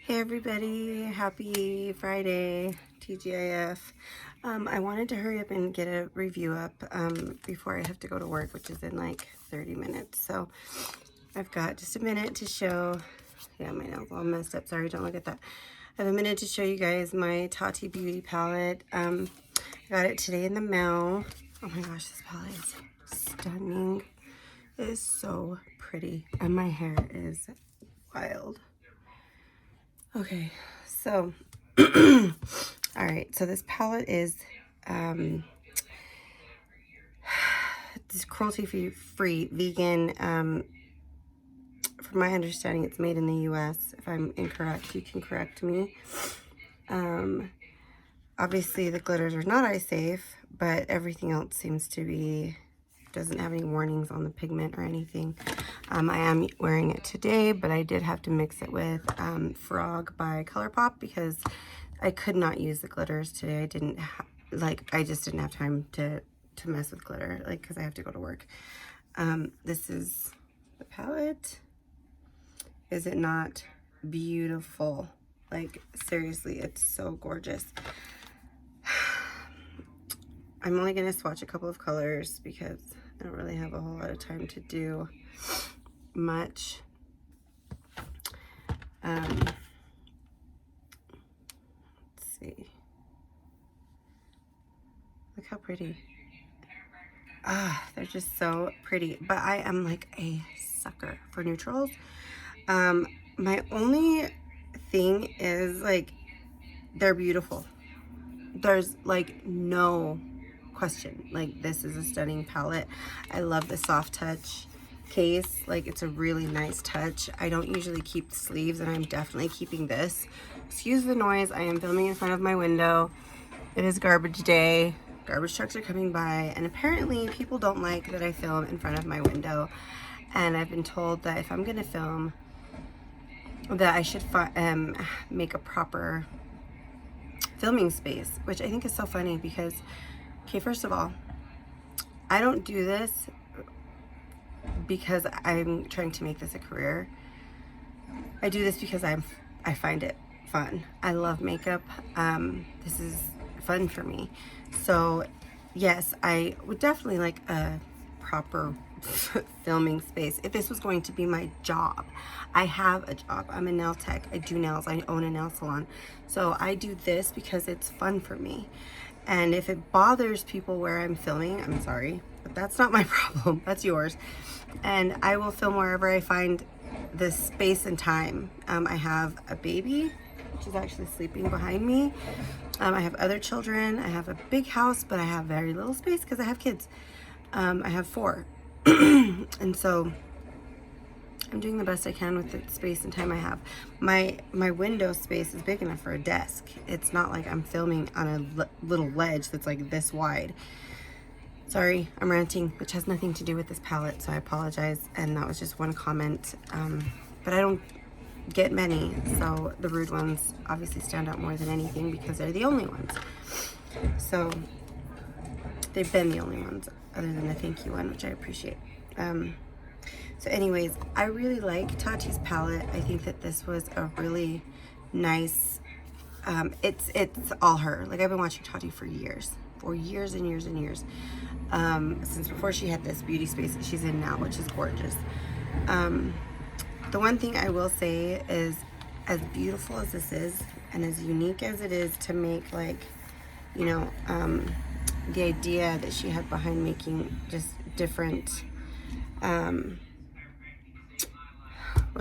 Hey everybody, happy Friday, TGIF. I wanted to hurry up and get a review up before I have to go to work, which is in like 30 minutes. So I've got just a minute to show, yeah, my nails all messed up. Sorry, don't look at that. I have a minute to show you guys my Tati Beauty palette. I got it today in the mail. Oh my gosh, this palette is stunning. It is so pretty, and my hair is wild. Okay, so, all right, so this palette is this cruelty-free, vegan. From my understanding, it's made in the U.S. If I'm incorrect, you can correct me. Obviously, the glitters are not eye safe, but everything else seems to be, doesn't have any warnings on the pigment or anything. I am wearing it today, but I did have to mix it with Frog by ColourPop because I could not use the glitters today. I didn't I just didn't have time to mess with glitter, like, because I have to go to work. This is the palette. Is it not beautiful? Like, seriously, it's so gorgeous. I'm only going to swatch a couple of colors because I don't really have a whole lot of time to do much. Let's see. Look how pretty. Ah, they're just so pretty. But I am like a sucker for neutrals. My only thing is, like, they're beautiful. There's like no question. Like, this is a stunning palette. I love the soft touch case. Like, it's a really nice touch. I don't usually keep the sleeves, and I'm definitely keeping this. Excuse the noise. I am filming in front of my window. It is garbage day. Garbage trucks are coming by, and apparently people don't like that I film in front of my window. And I've been told that if I'm gonna film, that I should make a proper filming space, which I think is so funny because, okay, first of all, I don't do this because I'm trying to make this a career. I do this because I find it fun. I love makeup. This is fun for me. So yes, I would definitely like a proper filming space if this was going to be my job. I have a job. I'm a nail tech. I do nails. I own a nail salon. So I do this because it's fun for me. And if it bothers people where I'm filming, I'm sorry, but that's not my problem. That's yours. And I will film wherever I find the space and time. I have a baby, which is actually sleeping behind me. I have other children. I have a big house, but I have very little space because I have kids. I have 4. And so I'm doing the best I can with the space and time I have. My window space is big enough for a desk. It's not like I'm filming on a little ledge that's like this wide. Sorry, I'm ranting, which has nothing to do with this palette, so I apologize. And that was just one comment. But I don't get many, so the rude ones obviously stand out more than anything because they're the only ones. So they've been the only ones, other than the thank you one, which I appreciate. So anyways, I really like Tati's palette. I think that this was a really nice, it's all her. Like, I've been watching Tati for years and years and years. Since before she had this beauty space that she's in now, which is gorgeous. The one thing I will say is, as beautiful as this is, and as unique as it is to make, like, you know, the idea that she had behind making just different, what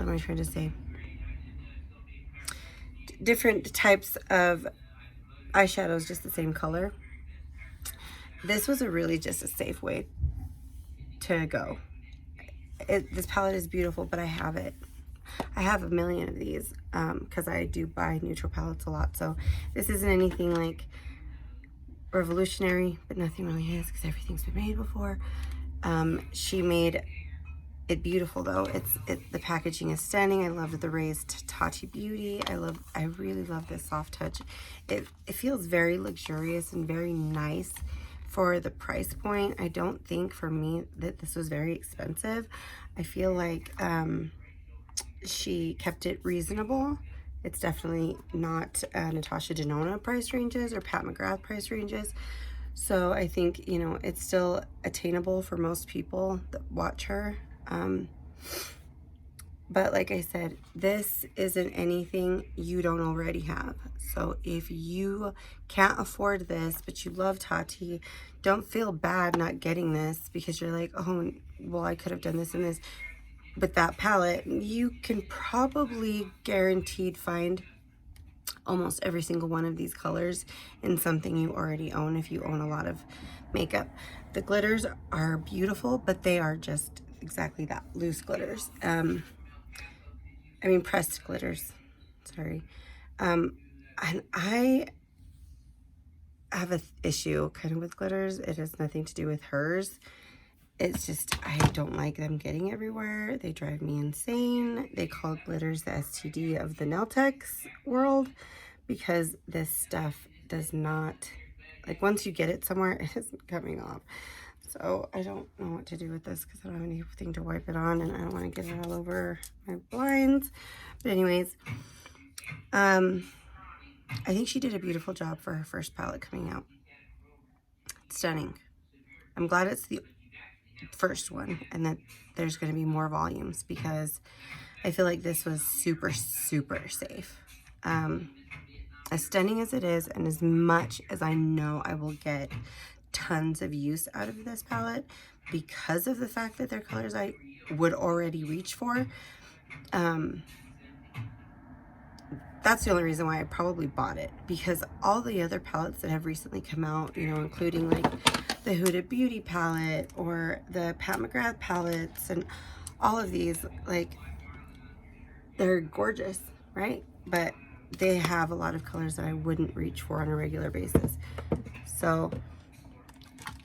am I trying to say? Different types of eyeshadows, just the same color. This was really just a safe way to go. This palette is beautiful, but I have it. I have a million of these because I do buy neutral palettes a lot. So this isn't anything like revolutionary, but nothing really is because everything's been made before. She made it beautiful though. The packaging is stunning. I love the raised Tati Beauty. I really love this soft touch. It feels very luxurious and very nice for the price point. I don't think for me that this was very expensive. I feel like she kept it reasonable It's definitely not Natasha Denona price ranges or Pat McGrath price ranges. So I think, you know, it's still attainable for most people that watch her. But like I said, this isn't anything you don't already have. So if you can't afford this, but you love Tati, don't feel bad not getting this because you're like, oh, well, I could have done this and this. But that palette, you can probably guaranteed find almost every single one of these colors in something you already own if you own a lot of makeup. The glitters are beautiful, but they are just exactly that, loose glitters. I mean pressed glitters, sorry. And I have an issue kind of with glitters. It has nothing to do with hers. It's just, I don't like them getting everywhere. They drive me insane. They call glitters the STD of the nail techs world because this stuff does not, like once you get it somewhere, it isn't coming off. So I don't know what to do with this because I don't have anything to wipe it on and I don't want to get it all over my blinds. But anyways, I think she did a beautiful job for her first palette coming out. It's stunning. I'm glad it's the first one and that there's going to be more volumes because I feel like this was super, super safe. As stunning as it is, and as much as I know I will get tons of use out of this palette because of the fact that they're colors I would already reach for, that's the only reason why I probably bought it, because all the other palettes that have recently come out, you know, including like the Huda Beauty palette or the Pat McGrath palettes and all of these, like, they're gorgeous, right? But they have a lot of colors that I wouldn't reach for on a regular basis. So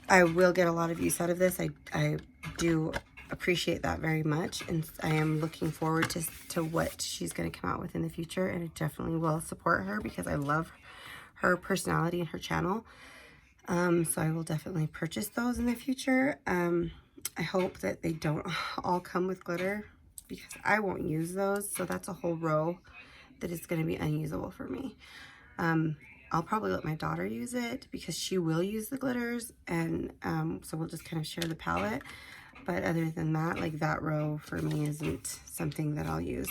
I will get a lot of use out of this. I do appreciate that very much, and I am looking forward to what she's going to come out with in the future, and I definitely will support her because I love her personality and her channel. So I will definitely purchase those in the future. I hope that they don't all come with glitter because I won't use those, so that's a whole row that is going to be unusable for me. I'll probably let my daughter use it because she will use the glitters, and so we'll just kind of share the palette. But other than that, like that row for me isn't something that I'll use.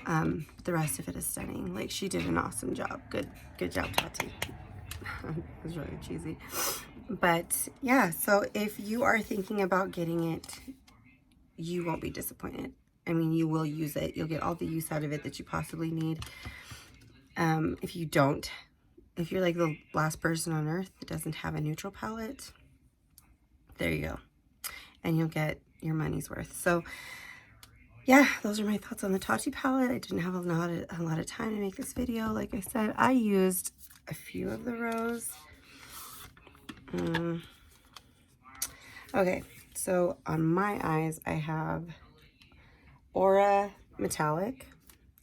The rest of it is stunning. Like, she did an awesome job. Good job, Tati. It was really cheesy. But yeah, so if you are thinking about getting it, you won't be disappointed. I mean, you will use it. You'll get all the use out of it that you possibly need. If you don't, if you're like the last person on earth that doesn't have a neutral palette, there you go. And you'll get your money's worth. So yeah, those are my thoughts on the Tati palette. I didn't have a lot of time to make this video. Like I said, I used a few of the rows. Okay, so on my eyes, I have Aura Metallic.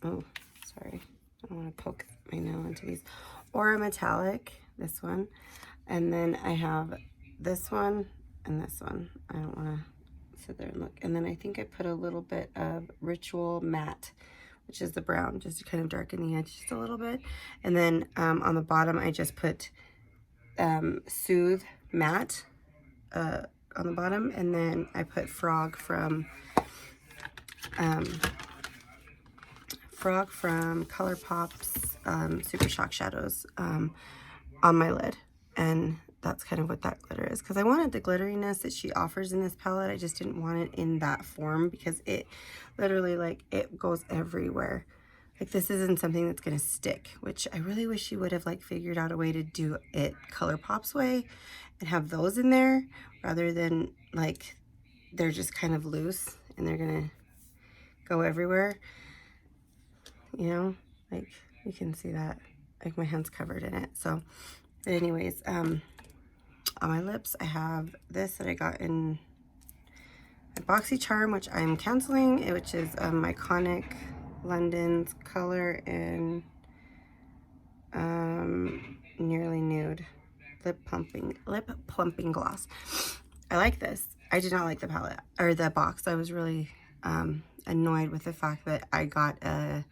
Oh, sorry. I don't want to poke my nail into these. Aura Metallic, this one. And then I have this one and this one. I don't want to sit there and look. And then I think I put a little bit of Ritual Matte, which is the brown, just to kind of darken the edge just a little bit. And then on the bottom, I just put Soothe Matte on the bottom. And then I put Frog from ColourPop's Super Shock Shadows on my lid. And that's kind of what that glitter is, because I wanted the glitteriness that she offers in this palette. I just didn't want it in that form because it literally, like, it goes everywhere. Like, this isn't something that's going to stick, which I really wish she would have, like, figured out a way to do it ColourPop's way and have those in there rather than, like, they're just kind of loose and they're going to go everywhere. You know, like, you can see that, like, my hand's covered in it. So, but anyways, on my lips, I have this that I got in a BoxyCharm, which I'm canceling, which is Iconic London's color in Nearly Nude lip plumping gloss. I like this. I did not like the palette or the box. I was really annoyed with the fact that I got a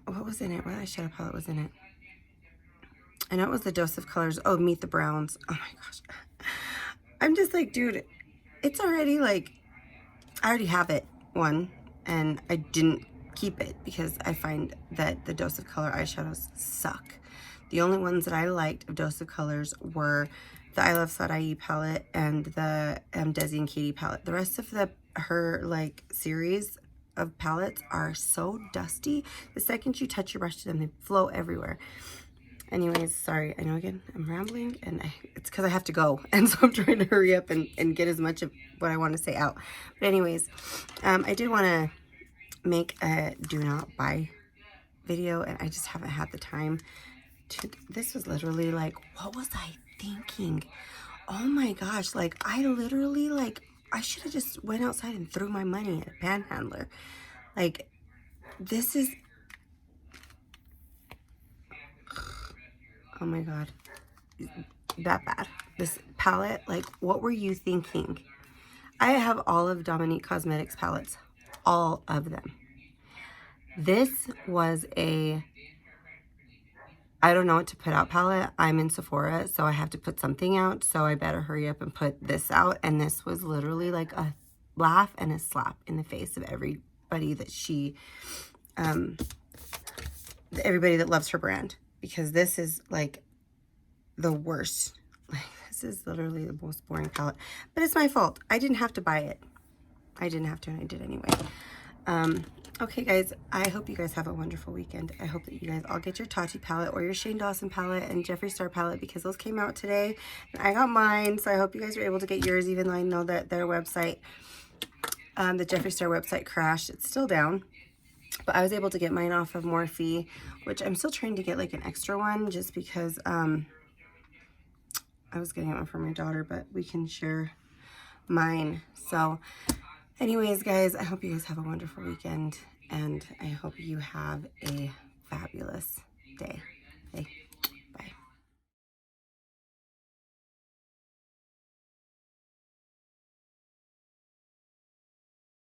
what was in it? What eyeshadow palette was in it? I know it was the Dose of Colors. Oh, Meet the Browns. Oh my gosh. I'm just like, dude, it's already like, I already have it, one, and I didn't keep it because I find that the Dose of Color eyeshadows suck. The only ones that I liked of Dose of Colors were the I Love Sadae palette and the Desi and Katie palette. The rest of her like series of palettes are so dusty. The second you touch your brush to them, they flow everywhere. Anyways, sorry, I know again, I'm rambling, and it's because I have to go, and so I'm trying to hurry up and get as much of what I want to say out. But anyways, I did want to make a do not buy video, and I just haven't had the time to. This was literally like, what was I thinking? Oh my gosh, like, I literally, like, I should have just went outside and threw my money at a panhandler. Like, this is... Oh my god, that bad. This palette, like, what were you thinking? I have all of Dominique Cosmetics palettes, all of them. This was a I don't know what to put out palette. I'm in Sephora, so I have to put something out, so I better hurry up and put this out. And this was literally like a laugh and a slap in the face of everybody that everybody that loves her brand, because this is like the worst. Like, this is literally the most boring palette, but it's my fault. I didn't have to buy it. I didn't have to, and I did anyway. Okay, guys, I hope you guys have a wonderful weekend. I hope that you guys all get your Tati palette or your Shane Dawson palette and Jeffree Star palette, because those came out today, and I got mine, so I hope you guys were able to get yours, even though I know that their website, the Jeffree Star website crashed. It's still down, but I was able to get mine off of Morphe, which I'm still trying to get like an extra one, just because I was getting one for my daughter, but we can share mine. So anyways, guys, I hope you guys have a wonderful weekend, and I hope you have a fabulous day.